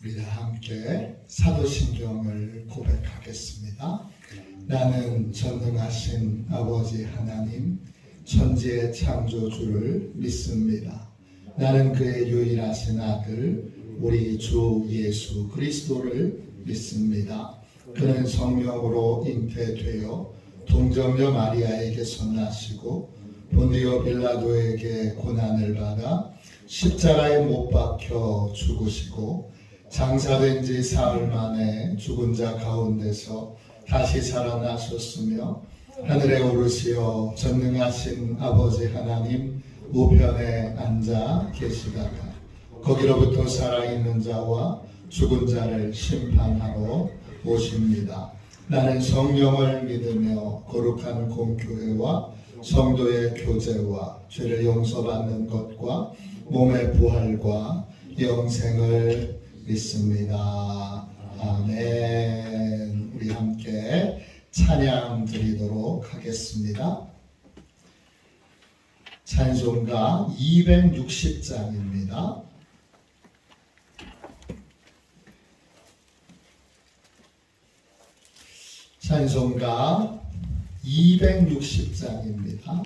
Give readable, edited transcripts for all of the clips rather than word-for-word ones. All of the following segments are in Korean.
우리 다 함께 사도신경을 고백하겠습니다. 나는 전능하신 아버지 하나님 천지의 창조주를 믿습니다. 나는 그의 유일하신 아들 우리 주 예수 그리스도를 믿습니다. 그는 성령으로 잉태되어 동정녀 마리아에게서 나시고 본디오 빌라도에게 고난을 받아 십자가에 못 박혀 죽으시고 장사된 지 사흘 만에 죽은 자 가운데서 다시 살아나셨으며 하늘에 오르시어 전능하신 아버지 하나님 우편에 앉아 계시다가 거기로부터 살아있는 자와 죽은 자를 심판하러 오십니다. 나는 성령을 믿으며 거룩한 공교회와 성도의 교제와 죄를 용서받는 것과 몸의 부활과 영생을 믿습니다. 아멘. 우리 함께 찬양 드리도록 하겠습니다. 찬송가 260장입니다. 찬송가 260장입니다.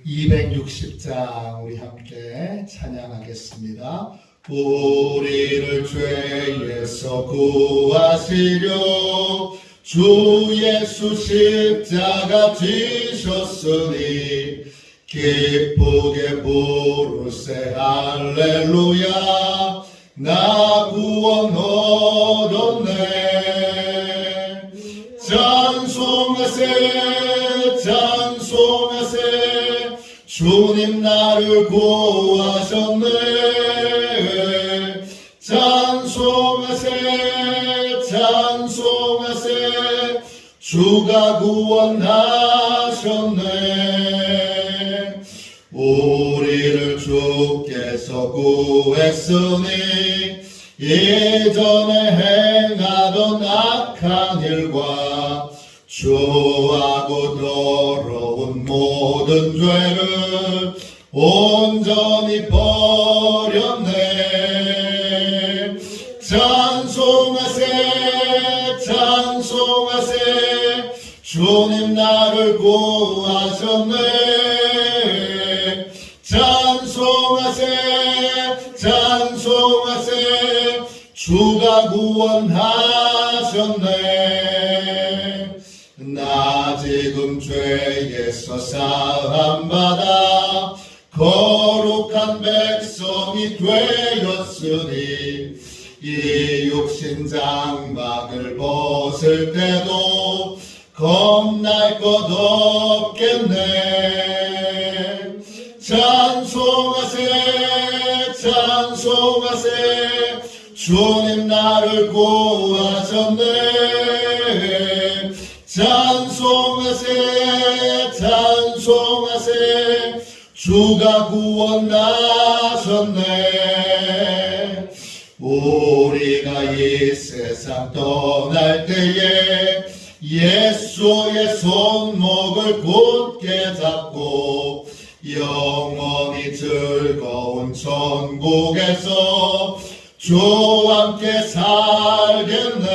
(260장) 우리 함께 찬양하겠습니다. 우리를 죄에서 구하시려 주 예수 십자가 지셨으니 기쁘게 부르세 할렐루야 나 구원 얻었네. 찬송하세 찬송하세 주님 나를 구하셨네. 찬송하세 찬송하세 주가 구원하셨네. 우리를 주께서 구했으니 예전에 행하던 악한 일과 추하고 더러운 모든 죄를 온전히 버렸네. 찬송하세 찬송하세 주님 나를 구하셨네. 찬송하세 찬송하세 주가 구원하셨네. 나 지금 죄에서 사함받아 거룩한 백성이 되었으니 이 육신 장막을 벗을 때도 겁날 것 없겠네. 찬송하세 찬송하세 주님 나를 구하셨네. 찬송하세 찬송하세 주가 구원하셨네. 우리가 이 세상 떠날 때에 예수의 손목을 굳게 잡고 영원히 즐거운 천국에서 주와 함께 살겠네.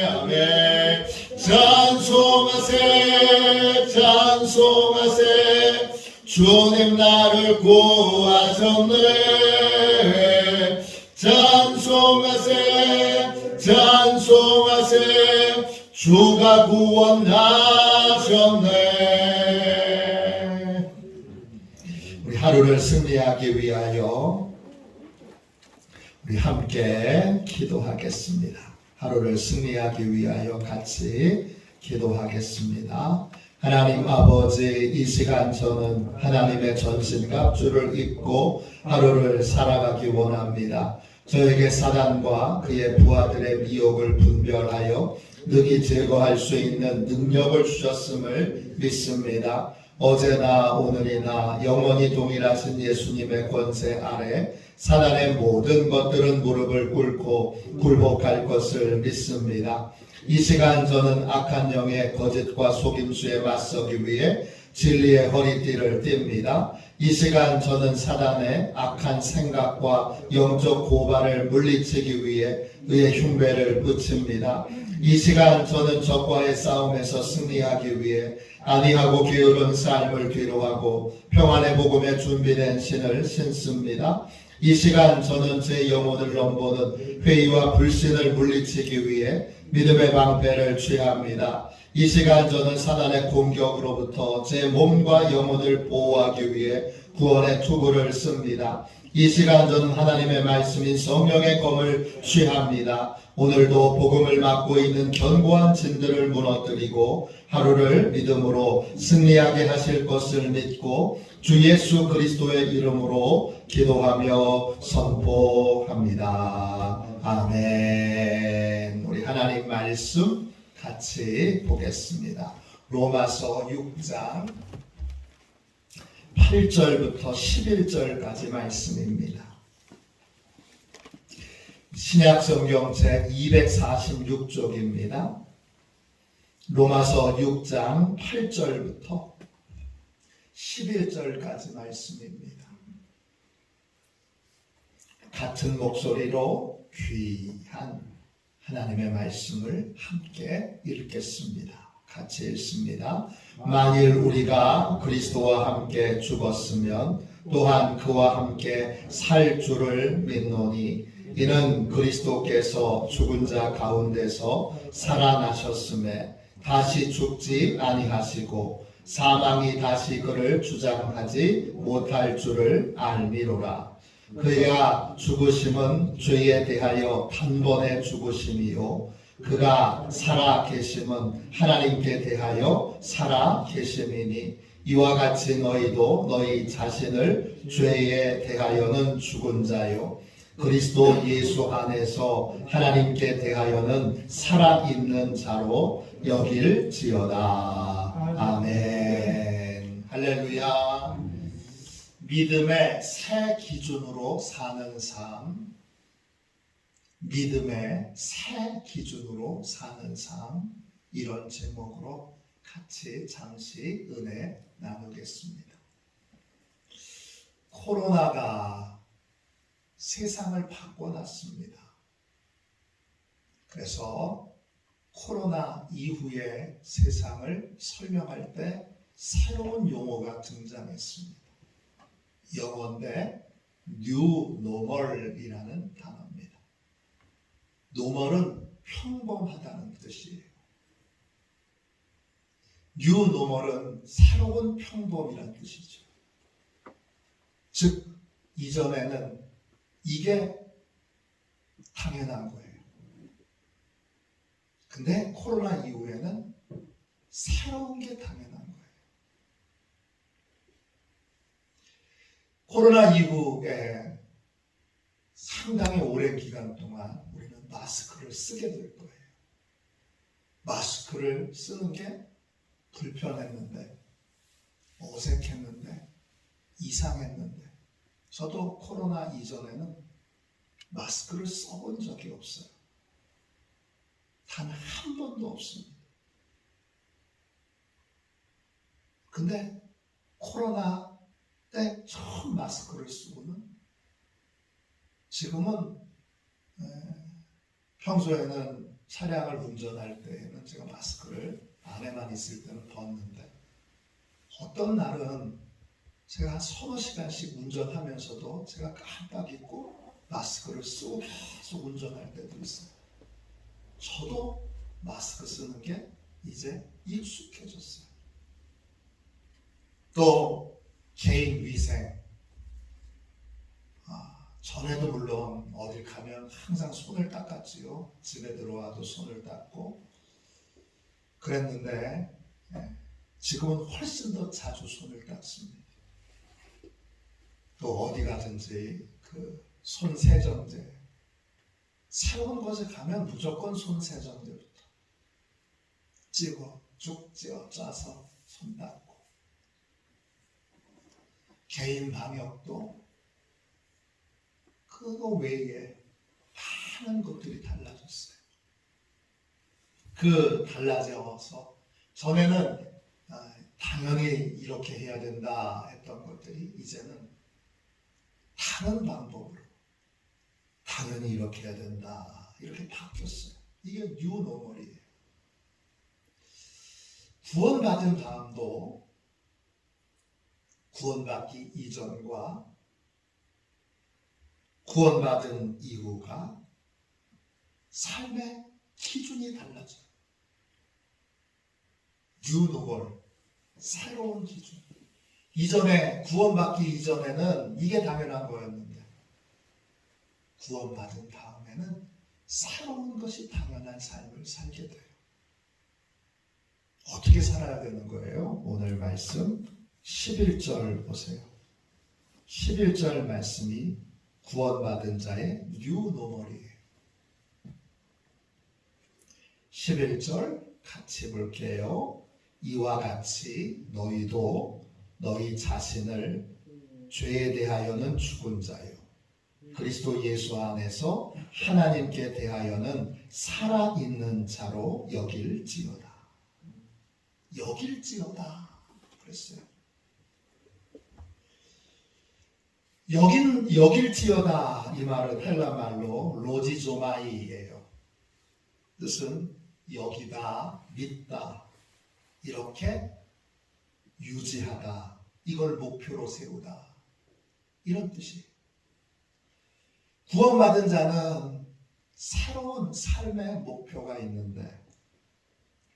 아멘. 찬송하세 찬송하세 주님 나를 구하셨네. 찬송하세 찬송하세 주가 구원하셨네. 우리 하루를 승리하기 위하여 우리 함께 기도하겠습니다. 하루를 승리하기 위하여 같이 기도하겠습니다. 하나님 아버지, 이 시간 저는 하나님의 전신갑주를 입고 하루를 살아가기 원합니다. 저에게 사단과 그의 부하들의 미혹을 분별하여 능히 제거할 수 있는 능력을 주셨음을 믿습니다. 어제나 오늘이나 영원히 동일하신 예수님의 권세 아래 사단의 모든 것들은 무릎을 꿇고 굴복할 것을 믿습니다. 이 시간 저는 악한 영의 거짓과 속임수에 맞서기 위해 진리의 허리띠를 띱니다. 이 시간 저는 사단의 악한 생각과 영적 고발을 물리치기 위해 그의 흉배를 붙입니다. 이 시간 저는 적과의 싸움에서 승리하기 위해 안이하고 게으른 삶을 뒤로하고 평안의 복음에 준비된 신을 신습니다. 이 시간 저는 제 영혼을 넘보는 회의와 불신을 물리치기 위해 믿음의 방패를 취합니다. 이 시간 저는 사단의 공격으로부터 제 몸과 영혼을 보호하기 위해 구원의 투구를 씁니다. 이 시간 저는 하나님의 말씀인 성령의 검을 취합니다. 오늘도 복음을 맡고 있는 견고한 진들을 무너뜨리고 하루를 믿음으로 승리하게 하실 것을 믿고 주 예수 그리스도의 이름으로 기도하며 선포합니다. 아멘. 우리 하나님 말씀 같이 보겠습니다. 로마서 6장 8절부터 11절까지 말씀입니다. 신약성경 제 246쪽입니다. 로마서 6장 8절부터 11절까지 말씀입니다. 같은 목소리로 귀한 하나님의 말씀을 함께 읽겠습니다. 같이 읽습니다. 만일 우리가 그리스도와 함께 죽었으면 또한 그와 함께 살 줄을 믿노니 이는 그리스도께서 죽은 자 가운데서 살아나셨음에 다시 죽지 아니하시고 사망이 다시 그를 주장하지 못할 줄을 알미로라. 그가 죽으심은 죄에 대하여 단번에 죽으심이요 그가 살아 계심은 하나님께 대하여 살아 계심이니 이와 같이 너희도 너희 자신을 죄에 대하여는 죽은 자요 그리스도 예수 안에서 하나님께 대하여는 살아있는 자로 여길지어다. 아멘. 할렐루야. 믿음의 새 기준으로 사는 삶, 믿음의 새 기준으로 사는 삶, 이런 제목으로 같이 잠시 은혜 나누겠습니다. 코로나가 세상을 바꿔놨습니다. 그래서 코로나 이후의 세상을 설명할 때 새로운 용어가 등장했습니다. 영어인데 New Normal이라는 단어입니다. Normal은 평범하다는 뜻이에요. New Normal은 새로운 평범이라는 뜻이죠. 즉 이전에는 이게 당연한 거예요. 근데 코로나 이후에는 새로운 게 당연한 거예요. 코로나 이후에 상당히 오랜 기간 동안 우리는 마스크를 쓰게 될 거예요. 마스크를 쓰는 게 불편했는데, 어색했는데, 이상했는데, 저도 코로나 이전에는 마스크를 써본 적이 없어요. 단 한 번도 없습니다. 근데 코로나 때 처음 마스크를 쓰고는 지금은 평소에는 차량을 운전할 때에는 제가 마스크를 안에만 있을 때는 벗는데 어떤 날은 제가 서너 시간씩 운전하면서도 제가 깜빡 잊고 마스크를 쓰고 계속 운전할 때도 있어요. 저도 마스크 쓰는 게 이제 익숙해졌어요. 또 개인 위생. 전에도 물론 어딜 가면 항상 손을 닦았지요. 집에 들어와도 손을 닦고 그랬는데 지금은 훨씬 더 자주 손을 닦습니다. 또 어디 가든지 그 손세정제, 새로운 곳에 가면 무조건 손세정제부터 쭉 짜서 손 닦고, 개인 방역도 그거 외에 많은 것들이 달라졌어요. 그 달라져서 전에는 당연히 이렇게 해야 된다 했던 것들이 이제는 다른 방법으로 당연히 이렇게 해야 된다 이렇게 바뀌었어요. 이게 뉴노멀이에요. 구원받은 다음도 구원받기 이전과 구원받은 이후가 삶의 기준이 달라져요. 뉴노멀, 새로운 기준. 이전에 구원받기 이전에는 이게 당연한 거였는데 구원받은 다음에는 새로운 것이 당연한 삶을 살게 돼요. 어떻게 살아야 되는 거예요? 오늘 말씀 11절 보세요. 11절 말씀이 구원받은 자의 뉴노멀이에요. 11절 같이 볼게요. 이와 같이 너희도 너희 자신을 죄에 대하여는 죽은 자요 그리스도 예수 안에서 하나님께 대하여는 살아있는 자로 여길지어다. 여길지어다 그랬어요. 여길지어다 이 말은 헬라 말로 로지조마이예요. 뜻은 여기다, 믿다, 이렇게 유지하다, 이걸 목표로 세우다 이런 뜻이에요. 구원받은 자는 새로운 삶의 목표가 있는데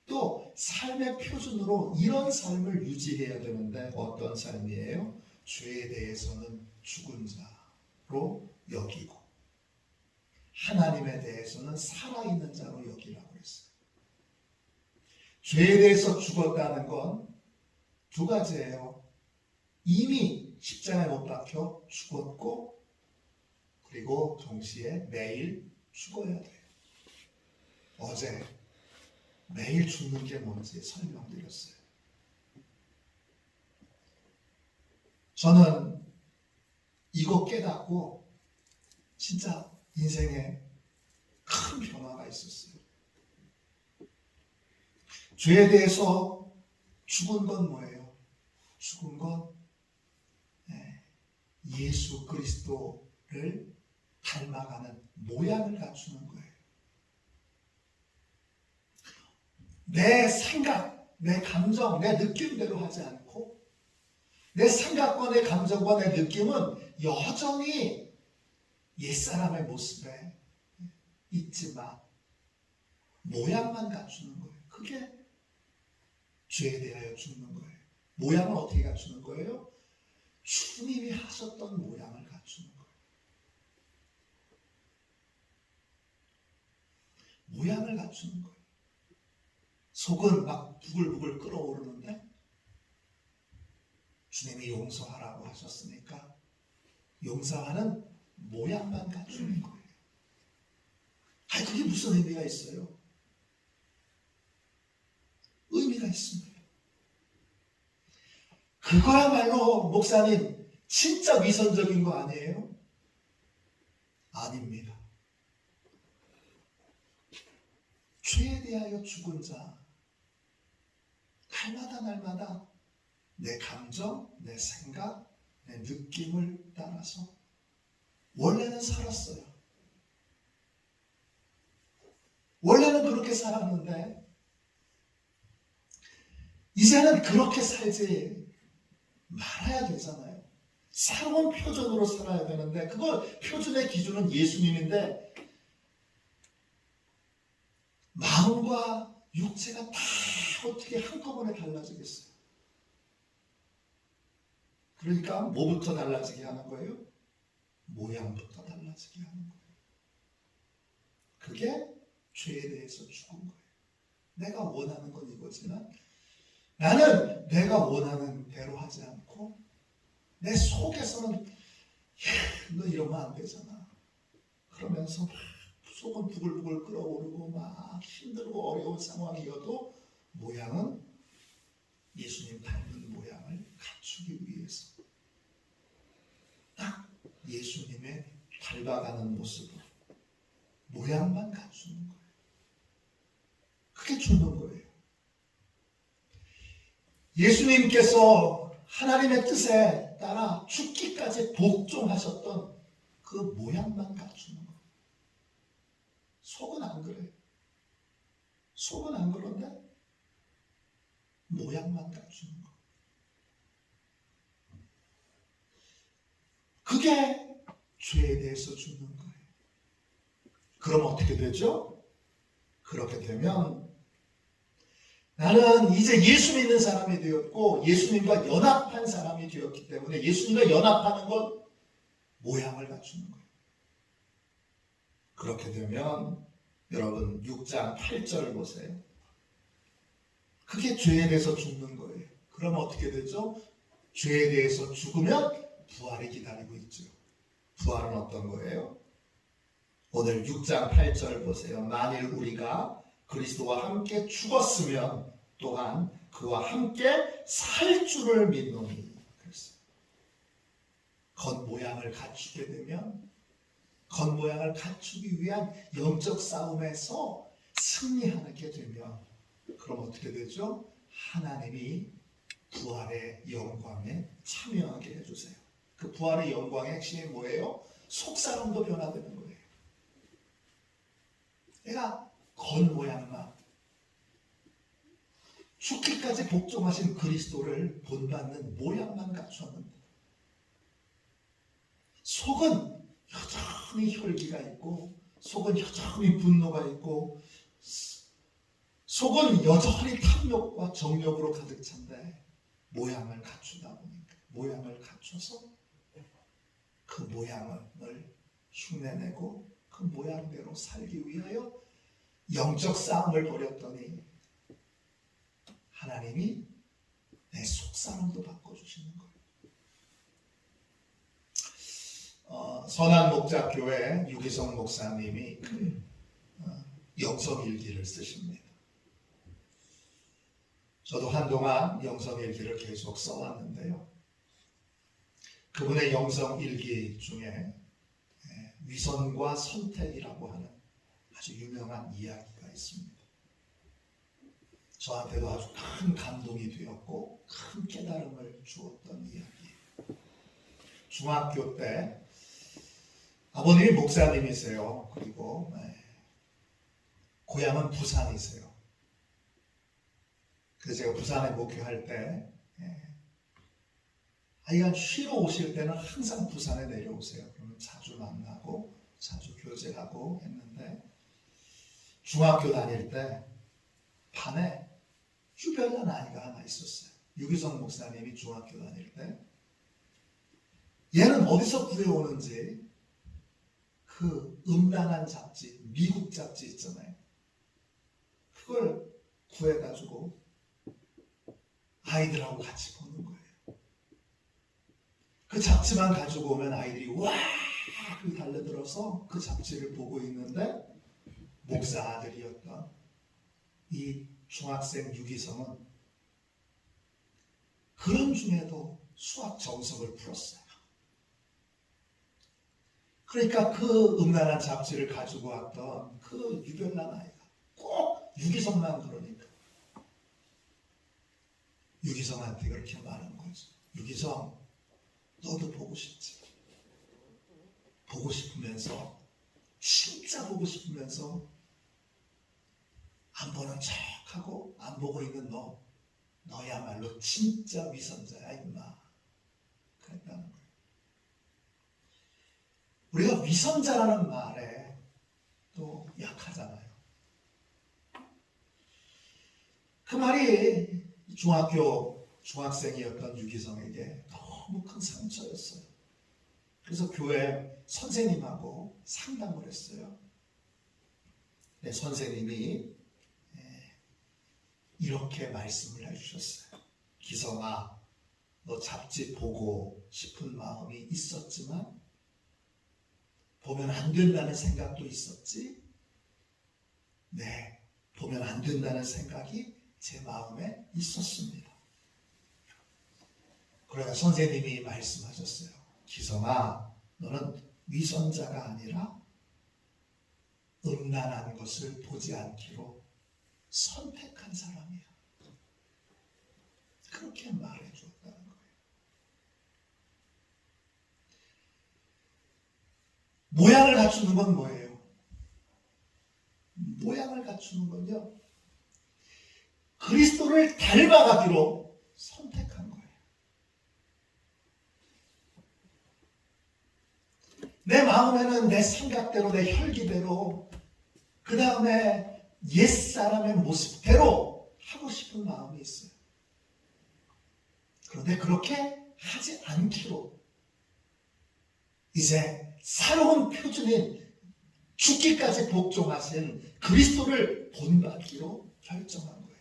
또 삶의 표준으로 이런 삶을 유지해야 되는데 어떤 삶이에요? 죄에 대해서는 죽은 자로 여기고 하나님에 대해서는 살아있는 자로 여기라고 했어요. 죄에 대해서 죽었다는 건 두 가지예요. 이미 십자가에 못 박혀 죽었고 그리고 동시에 매일 죽어야 돼요. 어제 매일 죽는 게 뭔지 설명드렸어요. 저는 이거 깨닫고 진짜 인생에 큰 변화가 있었어요. 죄에 대해서 죽은 건 뭐예요? 죽은 건 예수 그리스도를 닮아가는 모양을 갖추는 거예요. 내 생각, 내 감정, 내 느낌대로 하지 않고 내 생각과 내 감정과 내 느낌은 여전히 옛사람의 모습에 있지만 모양만 갖추는 거예요. 그게 죄에 대하여 죽는 거예요. 모양을 어떻게 갖추는 거예요? 주님이 하셨던 모양을 갖추는 거예요. 모양을 갖추는 거예요. 속은 막 부글부글 끓어오르는데 주님이 용서하라고 하셨으니까 용서하는 모양만 갖추는 거예요. 아니 그게 무슨 의미가 있어요? 의미가 있습니다. 그거야말로 목사님 진짜 위선적인 거 아니에요? 아닙니다. 죄에 대하여 죽은 자 날마다 내 감정, 내 생각, 내 느낌을 따라서 원래는 살았어요. 원래는 그렇게 살았는데 이제는 그렇게 살지 말아야 되잖아요. 새로운 표준으로 살아야 되는데 그걸 표준의 기준은 예수님인데 마음과 육체가 다 어떻게 한꺼번에 달라지겠어요? 그러니까 뭐부터 달라지게 하는 거예요? 모양부터 달라지게 하는 거예요. 그게 죄에 대해서 죽은 거예요. 내가 원하는 건 이거지만 나는 내가 원하는 대로 하지 않고 내 속에서는 너 이러면 안 되잖아. 그러면서 막 속은 부글부글 끓어오르고 막 힘들고 어려운 상황이어도 모양은 예수님 닮은 모양을 갖추기 위해서 딱 예수님의 밟아가는 모습으로 모양만 갖추는 거예요. 그게 죽는 거예요. 예수님께서 하나님의 뜻에 따라 죽기까지 복종하셨던 그 모양만 갖추는 거예요. 속은 안 그래요. 속은 안 그런데 모양만 갖추는 거예요. 그게 죄에 대해서 죽는 거예요. 그럼 어떻게 되죠? 그렇게 되면 나는 이제 예수 믿는 사람이 되었고 예수님과 연합한 사람이 되었기 때문에 예수님과 연합하는 건 모양을 갖추는 거예요. 그렇게 되면 여러분 6장 8절 보세요. 그게 죄에 대해서 죽는 거예요. 그러면 어떻게 되죠? 죄에 대해서 죽으면 부활이 기다리고 있죠. 부활은 어떤 거예요? 오늘 6장 8절 보세요. 만일 우리가 그리스도와 함께 죽었으면 또한 그와 함께 살 줄을 믿노니. 그랬어요. 겉모양을 갖추게 되면 겉모양을 갖추기 위한 영적 싸움에서 승리하게 되면 그럼 어떻게 되죠? 하나님이 부활의 영광에 참여하게 해주세요. 그 부활의 영광의 핵심이 뭐예요? 속사람도 변화되는 거예요. 내가 겉모양만 죽기까지 복종하신 그리스도를 본받는 모양만 갖추었는데 속은 여전히 혈기가 있고 속은 여전히 분노가 있고 속은 여전히 탐욕과 정욕으로 가득 찬데 모양을 갖추다 보니까 모양을 갖춰서 그 모양을 흉내내고 그 모양대로 살기 위하여 영적 싸움을 벌였더니 하나님이 내 속사람도 바꿔주시는 거예요. 선한목자교회 유기성 목사님이 영성일기를 쓰십니다. 저도 한동안 영성일기를 계속 써왔는데요. 그분의 영성일기 중에 위선과 선택이라고 하는 아주 유명한 이야기가 있습니다. 저한테도 아주 큰 감동이 되었고 큰 깨달음을 주었던 이야기예요. 중학교 때 아버님이 목사님이세요. 그리고 고향은 부산이세요. 그래서 제가 부산에 목회할 때 아이가 쉬러 오실 때는 항상 부산에 내려오세요. 그러면 자주 만나고 자주 교제하고 했는데 중학교 다닐 때 반에 유별난 아이가 하나 있었어요. 유기성 목사님이 중학교 다닐 때 얘는 어디서 구해오는지 그 음란한 잡지, 미국 잡지 있잖아요. 그걸 구해가지고 아이들하고 같이 보는 거예요. 그 잡지만 가지고 오면 아이들이 와! 달려들어서 그 잡지를 보고 있는데 목사 아들이었던 이 중학생 유기성은 그런 중에도 수학 정석을 풀었어요. 그러니까 그 음란한 잡지를 가지고 왔던 그 유별난 아이가 꼭 유기성만 그러니까 유기성한테 그렇게 말한 거죠. 유기성, 너도 보고 싶지? 보고 싶으면서 진짜 보고 싶으면서 안 보는 척하고 안 보고 있는 너야말로 진짜 위선자야 임마. 그랬다는 거예요. 우리가 위선자라는 말에 또 약하잖아요. 그 말이 중학생이었던 유기성에게 너무 큰 상처였어요. 그래서 교회 선생님하고 상담을 했어요. 네, 선생님이 이렇게 말씀을 해주셨어요. 기성아, 너 잡지 보고 싶은 마음이 있었지만 보면 안 된다는 생각도 있었지? 네, 보면 안 된다는 생각이 제 마음에 있었습니다. 그러나 선생님이 말씀하셨어요. 기성아, 너는 위선자가 아니라 음란한 것을 보지 않기로 선택한 사람이야. 그렇게 말해 주었다는 거예요. 모양을 갖추는 건 뭐예요? 모양을 갖추는 건요, 그리스도를 닮아가기로 선택한 거예요. 내 마음에는 내 생각대로, 내 혈기대로, 그 다음에 옛사람의 모습대로 하고 싶은 마음이 있어요. 그런데 그렇게 하지 않기로 이제 새로운 표준인 죽기까지 복종하신 그리스도를 본받기로 결정한 거예요.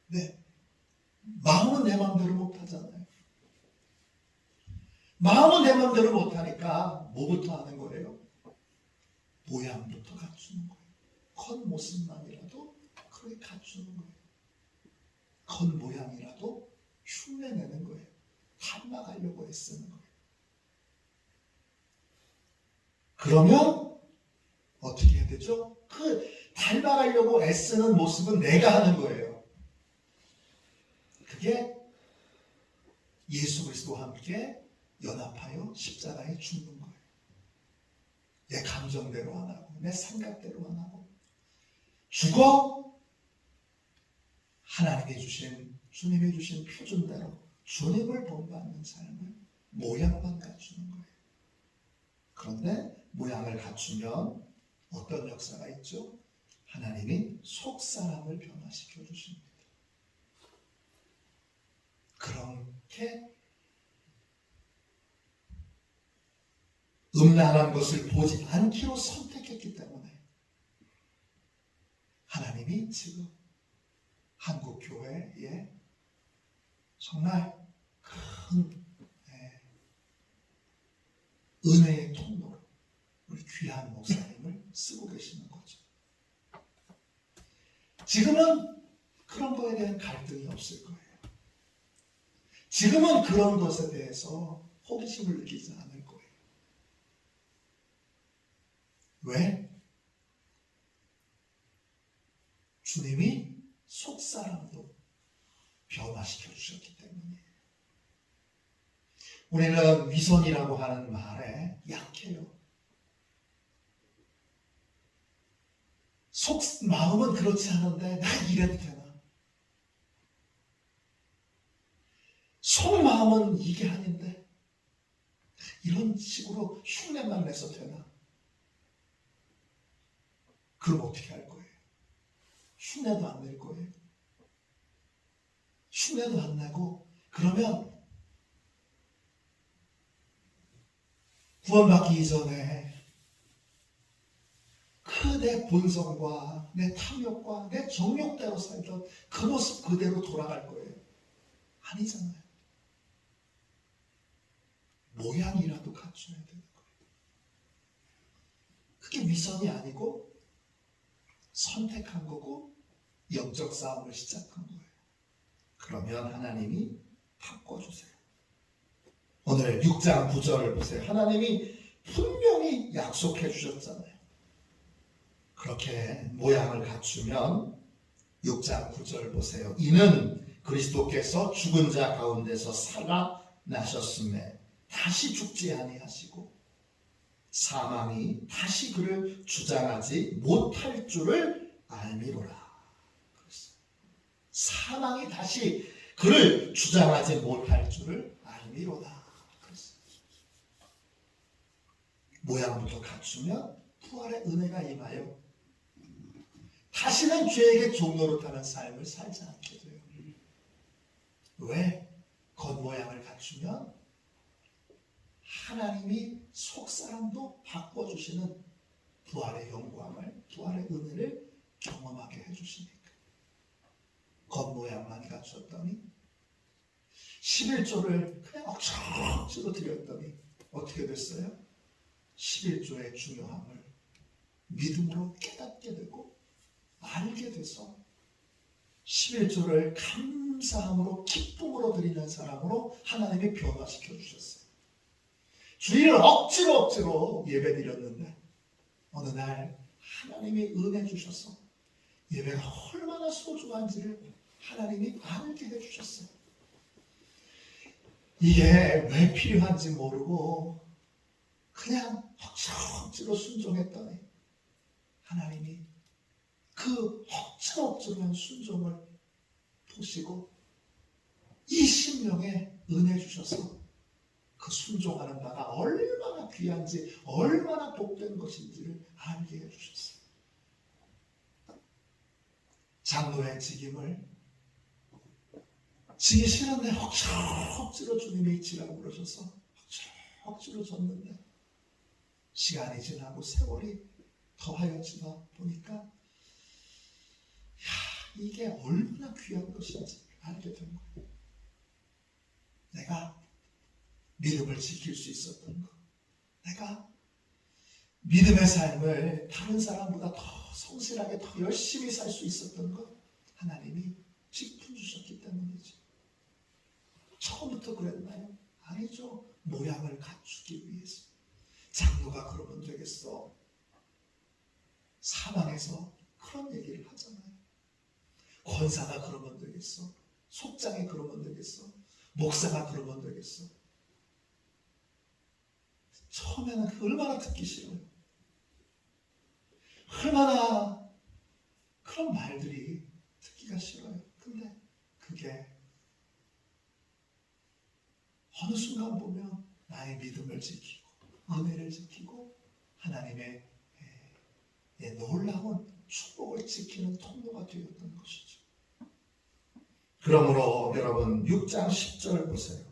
네, 마음은 내 마음대로 못하잖아요. 마음은 내 마음대로 못하니까 뭐부터 하는 거예요? 모양부터 갖추는 거예요. 겉모습만이라도 그렇게 갖추는 거예요. 겉모양이라도 흉내내는 거예요. 닮아가려고 애쓰는 거예요. 그러면 어떻게 해야 되죠? 그 닮아가려고 애쓰는 모습은 내가 하는 거예요. 그게 예수 그리스도와 함께 연합하여 십자가에 죽는 거예요. 내 감정대로 안 하고 내 생각대로 안 하고 죽어 하나님이 주신, 주님이 주신 표준대로 주님을 본받는 삶을 모양만 갖추는 거예요. 그런데 모양을 갖추면 어떤 역사가 있죠? 하나님이 속사람을 변화시켜 주십니다. 그렇게 음란한 것을 보지 않기로 선택했기 때문에 하나님이 지금 한국 교회에 정말 큰 은혜의 통로로 우리 귀한 목사님을 쓰고 계시는 거죠. 지금은 그런 거에 대한 갈등이 없을 거예요. 지금은 그런 것에 대해서 호기심을 느끼지 않을 거예요. 왜? 주님이 속사람도 변화시켜 주셨기 때문이에요. 우리는 위선이라고 하는 말에 약해요. 마음은 그렇지 않은데 나 이래도 되나? 속마음은 이게 아닌데 이런 식으로 흉내만 내서 되나? 그럼 어떻게 할 거예요? 흉내도 안 낼 거예요. 흉내도 안 내고 그러면 구원받기 이전에 그 내 본성과 내 탐욕과 내 정욕대로 살던 그 모습 그대로 돌아갈 거예요. 아니잖아요. 모양이라도 갖춰야 되는 거예요. 그게 위선이 아니고 선택한 거고 영적 싸움을 시작한 거예요. 그러면 하나님이 바꿔주세요. 오늘 6장 9절을 보세요. 하나님이 분명히 약속해 주셨잖아요. 그렇게 모양을 갖추면 6장 9절 보세요. 이는 그리스도께서 죽은 자 가운데서 살아나셨음에 다시 죽지 아니하시고 사망이 다시 그를 주장하지 못할 줄을 알미로라. 사망이 다시 그를 주장하지 못할 줄을 알미로다. 모양부터 갖추면 부활의 은혜가 임하여 다시는 죄에게 종노릇하는 삶을 살지 않게 돼요. 왜? 겉모양을 갖추면 하나님이 속사람도 바꿔주시는 부활의 영광을, 부활의 은혜를 경험하게 해주시니까. 겉모양만 갖췄더니 11조를 그냥 억지로 드렸더니 어떻게 됐어요? 11조의 중요함을 믿음으로 깨닫게 되고 알게 돼서 11조를 감사함으로 기쁨으로 드리는 사람으로 하나님이 변화시켜 주셨어요. 주일을 억지로 예배드렸는데 어느 날 하나님이 은혜 주셔서 예배가 얼마나 소중한지를 하나님이 알게 해주셨어요. 이게 왜 필요한지 모르고 그냥 억지로 순종했더니 하나님이 그 억지로한 순종을 보시고 20명의 은혜 주셔서 그 순종하는 바가 얼마나 귀한지 얼마나 복된 것인지를 알게 해주셨어요. 장로의 직임을 지기 싫은데 억지로 주님이 지라고 그러셔서 억지로 졌는데 시간이 지나고 세월이 더하여지다 보니까 이게 얼마나 귀한 것인지 알게 된 거예요. 내가 믿음을 지킬 수 있었던 것, 내가 믿음의 삶을 다른 사람보다 더 성실하게 더 열심히 살 수 있었던 것, 하나님이 직분 주셨기 때문이죠. 처음부터 그랬나요? 아니죠. 모양을 갖추기 위해서. 장로가 그러면 되겠어. 사방에서 그런 얘기를 하잖아요. 권사가 그러면 되겠어. 속장이 그러면 되겠어. 목사가 그러면 되겠어. 처음에는 얼마나 듣기 싫어요. 얼마나 그런 말들이 듣기가 싫어요. 근데 그게 어느 순간 보면 나의 믿음을 지키고 은혜를 지키고 하나님의 놀라운 축복을 지키는 통로가 되었던 것이죠. 그러므로 여러분 6장 10절 보세요.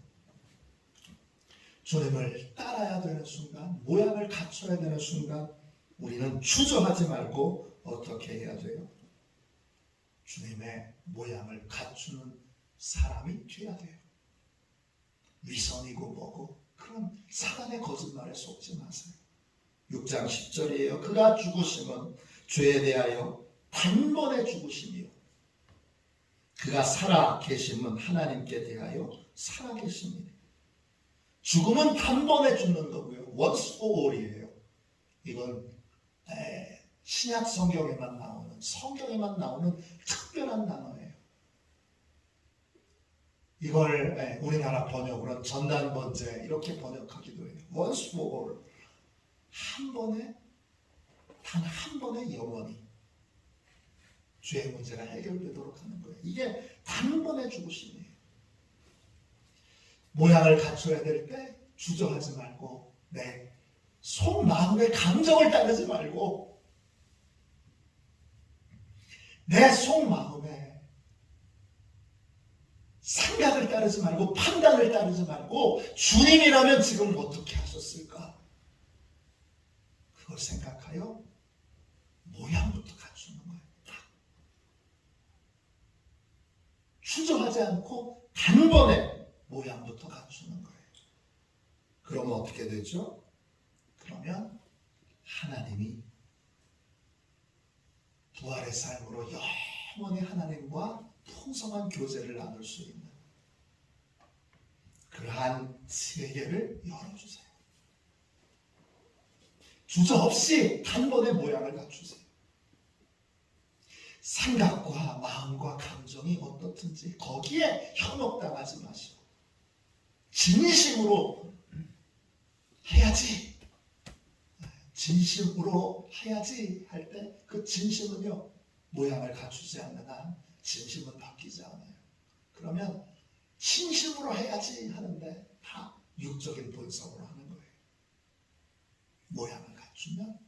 주님을 따라야 되는 순간, 모양을 갖춰야 되는 순간 우리는 주저하지 말고 어떻게 해야 돼요? 주님의 모양을 갖추는 사람이 돼야 돼요. 위선이고 뭐고 그런 사단의 거짓말에 속지 마세요. 6장 10절이에요. 그가 죽으심은 죄에 대하여 단번에 죽으심이요 그가 살아 계심은 하나님께 대하여 살아 계심이에요. 죽음은 단번에 죽는 거고요. once for all이에요. 이건 신약 성경에만 나오는, 성경에만 나오는 특별한 단어예요. 이걸 우리나라 번역으로는 전단번제 이렇게 번역하기도 해요. once for all. 한 번에, 단 한 번에 영원히 죄의 문제가 해결되도록 하는 거예요. 이게 단번에 죽으심이에요. 모양을 갖춰야 될 때 주저하지 말고 내 속마음의 감정을 따르지 말고 내 속마음의 생각을 따르지 말고 판단을 따르지 말고 주님이라면 지금 어떻게 하셨을까? 그걸 생각하여 모양부터 갖추는 거예요. 주저하지 않고 단번에 모양부터 갖추는 거예요. 그러면 어떻게 되죠? 그러면 하나님이 부활의 삶으로 영원히 하나님과 풍성한 교제를 나눌 수 있는 그러한 세계를 열어주세요. 주저없이 단번에 모양을 갖추세요. 생각과 마음과 감정이 어떻든지 거기에 현혹당하지 마시고 진심으로 해야지, 진심으로 해야지 할 때 그 진심은요 모양을 갖추지 않는 한 진심은 바뀌지 않아요. 그러면 진심으로 해야지 하는데 다 육적인 본성으로 하는 거예요. 모양을 갖추면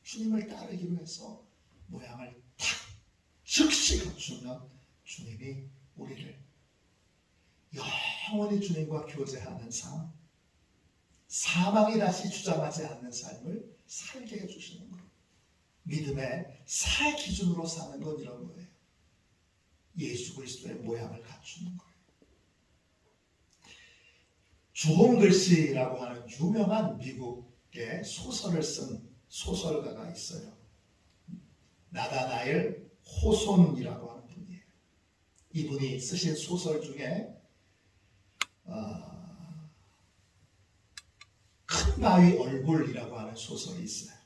주님을 따르기 위해서 모양을 탁 즉시 갖추면 주님이 우리를 영원히 주님과 교제하는 삶, 사망이 다시 주장하지 않는 삶을 살게 해주시는 거예요. 믿음의 살 기준으로 사는 건 이런 거예요. 예수 그리스도의 모양을 갖추는 거예요. 주홍 글씨라고 하는 유명한 미국의 소설을 쓴 소설가가 있어요. 나다나엘 호손이라고 하는 분이에요. 이분이 쓰신 소설 중에 큰 바위 얼굴이라고 하는 소설이 있어요.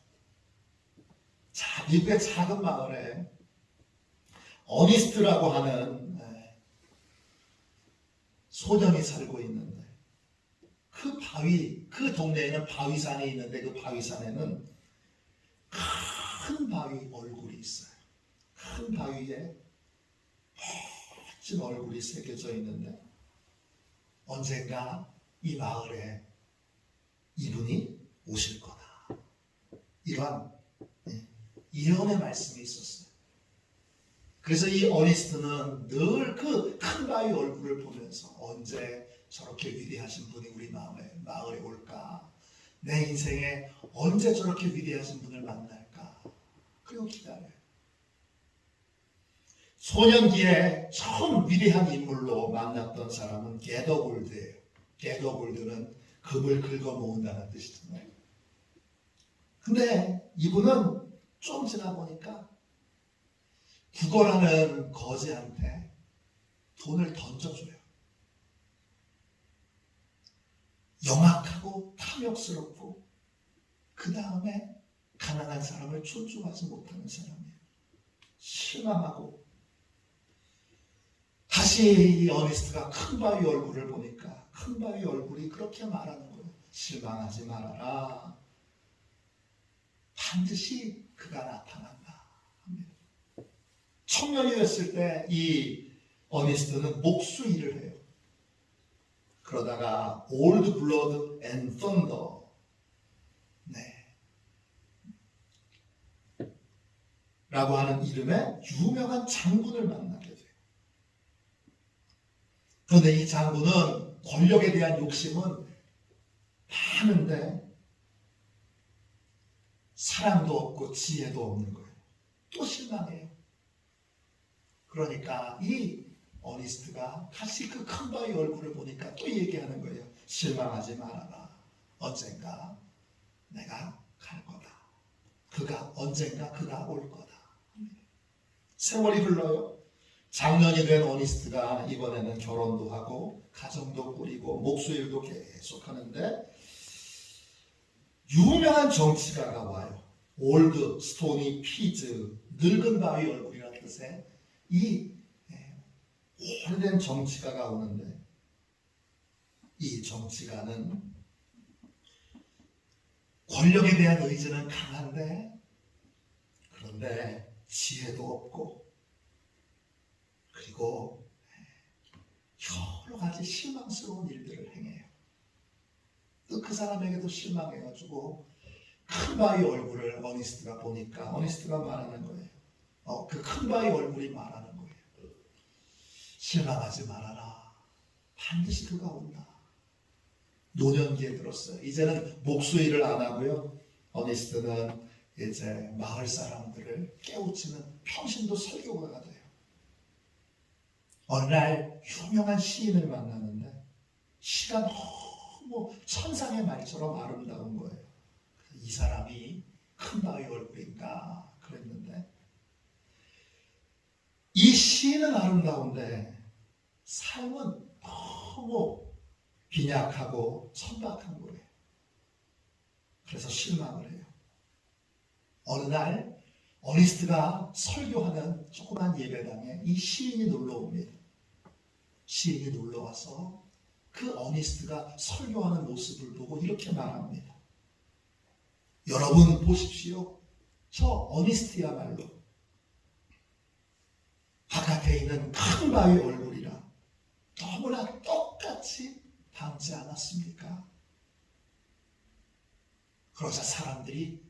자, 미국의 작은 마을에 어니스트라고 하는 소년이 살고 있는데 그 바위, 그 동네에는 바위산이 있는데 그 바위산에는 큰 바위 얼굴이 있어요. 큰 바위에 멋진 얼굴이 새겨져 있는데 언젠가 이 마을에 이분이 오실 거다. 이러한 예언의 말씀이 있었어요. 그래서 이 어니스트는 늘 그 큰 바위 얼굴을 보면서 언제 저렇게 위대하신 분이 우리 마을에 올까? 내 인생에 언제 저렇게 위대하신 분을 만날까? 그리고 기다려요. 소년기에 처음 위대한 인물로 만났던 사람은 게더골드예요. 게더골드는 금을 긁어 모은다는 뜻이잖아요. 근데 이분은 좀 지나 보니까 구걸하는 거지한테 돈을 던져줘요. 영악하고 탐욕스럽고 그 다음에 가난한 사람을 존중하지 못하는 사람이에요. 실망하고 다시 이 어니스트가 큰 바위 얼굴을 보니까 큰 바위 얼굴이 그렇게 말하는 거예요. 실망하지 말아라. 반드시 그가 나타난다 합니다. 청년이었을 때 이 어니스트는 목수 일을 해요. 그러다가 Old Blood and Thunder 라고 하는 이름의 유명한 장군을 만나게 돼요. 그런데 이 장군은 권력에 대한 욕심은 많은데 사랑도 없고 지혜도 없는 거예요. 또 실망해요. 그러니까 이 어니스트가 다시 그 큰 바위 얼굴을 보니까 또 얘기하는 거예요. 실망하지 말아라. 언젠가 내가 갈 거다. 언젠가 그가 올 거다. 세월이 흘러요. 장년이 된 어니스트가 이번에는 결혼도 하고 가정도 꾸리고 목수일도 계속 하는데 유명한 정치가가 와요. 올드 스토니 피즈, 늙은 바위 얼굴이라는 뜻의 이 오래된 정치가가 오는데 이 정치가는 권력에 대한 의지는 강한데 그런데 지혜도 없고 그리고 여러 가지 실망스러운 일들을 행해요. 또 그 사람에게도 실망해가지고 큰 바위 얼굴을 어니스트가 보니까 어니스트가 말하는 거예요. 그 큰 바위 얼굴이 말하는 거예요. 실망하지 말아라. 반드시 그가 온다. 노년기에 들었어요. 이제는 목수 일을 안 하고요. 어니스트는 이제 마을 사람들을 깨우치는 평신도 설교가가 돼요. 어느 날 유명한 시인을 만나는데 시가 너무 천상의 말처럼 아름다운 거예요. 이 사람이 큰 바위 얼굴인가 그랬는데 이 시인은 아름다운데 삶은 너무 빈약하고 천박한 거예요. 그래서 실망을 해요. 어느 날 어니스트가 설교하는 조그만 예배당에 이 시인이 놀러 옵니다. 시인이 놀러 와서 그 어니스트가 설교하는 모습을 보고 이렇게 말합니다. 여러분 보십시오. 저 어니스트야말로 바깥에 있는 큰 바위 얼굴이라 너무나 똑같이 닮지 않았습니까? 그러자 사람들이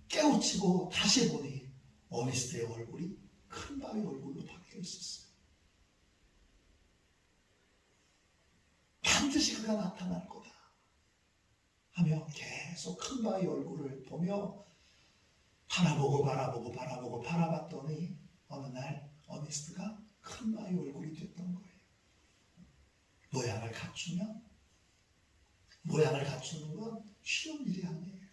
깨우치고 다시 보니 어니스트의 얼굴이 큰 바위 얼굴로 바뀌어 있었어요. 반드시 그가 나타날 거다 하며 계속 큰 바위 얼굴을 보며 바라보고 바라봤더니 어느 날 어니스트가 큰 바위 얼굴이 됐던 거예요. 모양을 갖추는 건 쉬운 일이 아니에요.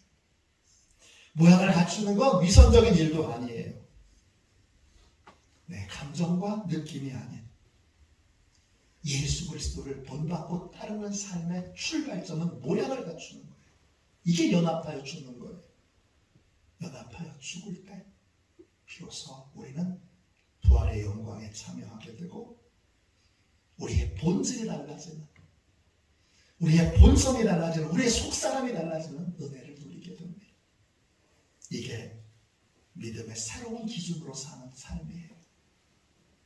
모양을 갖추는 건 위선적인 일도 아니에요. 내 감정과 느낌이 아닌 예수 그리스도를 본받고 따르는 삶의 출발점은 모양을 갖추는 거예요. 이게 연합하여 죽는 거예요. 연합하여 죽을 때 비로소 우리는 부활의 영광에 참여하게 되고 우리의 본질이 달라지는, 우리의 본성이 달라지는, 우리의 속사람이 달라지는 은혜를 누리게 됩니다. 이게 믿음의 새로운 기준으로 사는 삶이에요.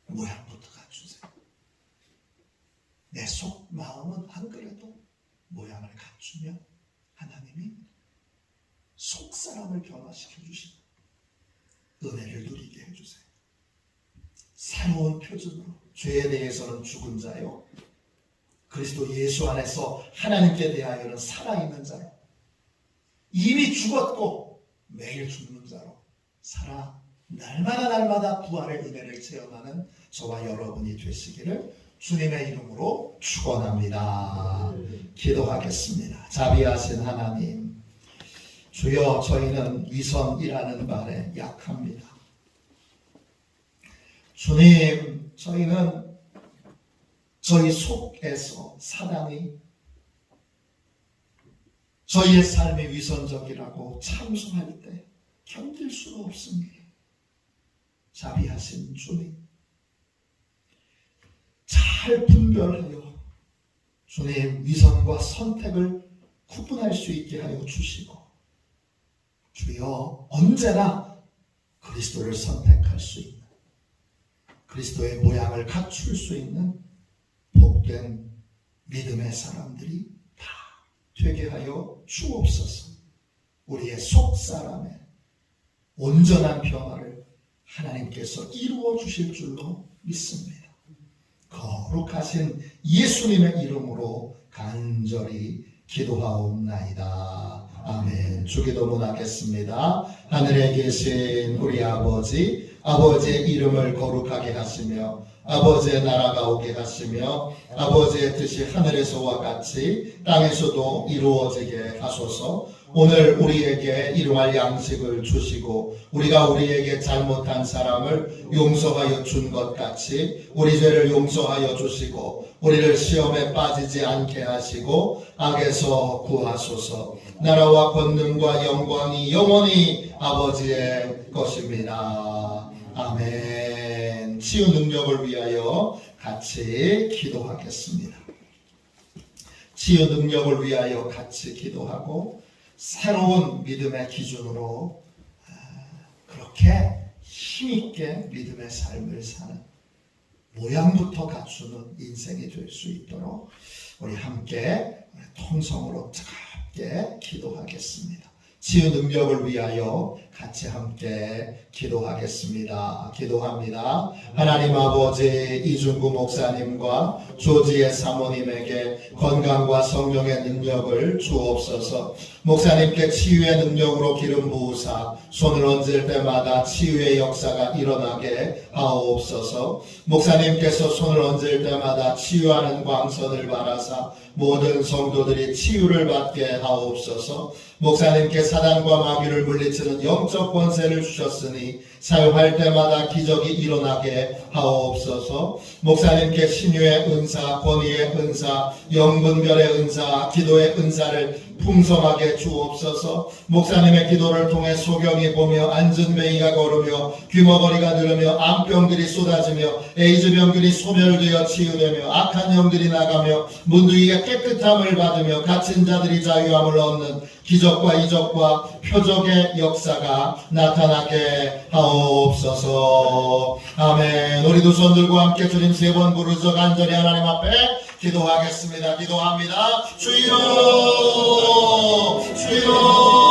모양부터 갖추세요. 내 속 마음은 안 그래도 모양을 갖추며 하나님이 속사람을 변화시켜 주시고 은혜를 누리게 해주세요. 새로운 표준으로 죄에 대해서는 죽은 자요, 그리스도 예수 안에서 하나님께 대하여는 살아있는 자요, 이미 죽었고 매일 죽는 자로 살아 날마다 부활의 은혜를 체험하는 저와 여러분이 되시기를 주님의 이름으로 축원합니다. 기도하겠습니다. 자비하신 하나님, 주여, 저희는 위선이라는 말에 약합니다. 주님, 저희는 저희 속에서 사단이 저희의 삶이 위선적이라고 참소할 때 견딜 수가 없습니다. 자비하신 주님, 잘 분별하여 주님 위선과 선택을 구분할 수 있게 하여 주시고, 주여, 언제나 그리스도를 선택할 수 있는, 그리스도의 모양을 갖출 수 있는 복된 믿음의 사람들이 다 되게 하여 주옵소서. 우리의 속사람의 온전한 변화를 하나님께서 이루어 주실 줄로 믿습니다. 거룩하신 예수님의 이름으로 간절히 기도하옵나이다. 아멘. 주기도문 하겠습니다. 하늘에 계신 우리 아버지, 아버지의 이름을 거룩하게 하시며 아버지의 나라가 오게 하시며 아버지의 뜻이 하늘에서와 같이 땅에서도 이루어지게 하소서. 오늘 우리에게 일용할 양식을 주시고 우리가 우리에게 잘못한 사람을 용서하여 준 것 같이 우리 죄를 용서하여 주시고 우리를 시험에 빠지지 않게 하시고 악에서 구하소서. 나라와 권능과 영광이 영원히 아버지의 것입니다. 아멘. 치유 능력을 위하여 같이 기도하겠습니다. 치유 능력을 위하여 같이 기도하고 새로운 믿음의 기준으로 그렇게 힘있게 믿음의 삶을 사는, 모양부터 갖추는 인생이 될 수 있도록 우리 함께 통성으로 차갑게 기도하겠습니다. 치유 능력을 위하여 같이 함께 기도하겠습니다. 기도합니다. 하나님 아버지, 이준구 목사님과 조지의 사모님에게 건강과 성령의 능력을 주옵소서. 목사님께 치유의 능력으로 기름 부으사 손을 얹을 때마다 치유의 역사가 일어나게 하옵소서. 목사님께서 손을 얹을 때마다 치유하는 광선을 바라사 모든 성도들이 치유를 받게 하옵소서. 목사님께 사단과 마귀를 물리치는 영적 권세를 주셨으니 사용할 때마다 기적이 일어나게 하옵소서. 목사님께 신유의 은사, 권위의 은사, 영분별의 은사, 기도의 은사를 풍성하게 주옵소서. 목사님의 기도를 통해 소경이 보며 안전뱅이가 걸으며 귀머거리가 늘으며 암병들이 쏟아지며 에이즈 병들이 소멸되어 치유되며 악한 영들이 나가며 문둥이가 깨끗함을 받으며 갇힌 자들이 자유함을 얻는 기적과 이적과 표적의 역사가 나타나게 하옵소서. 아멘. 우리 두 손 들고 함께 주님 세 번 부르짖어 간절히 하나님 앞에 기도하겠습니다. 기도합니다. 주여, 주여.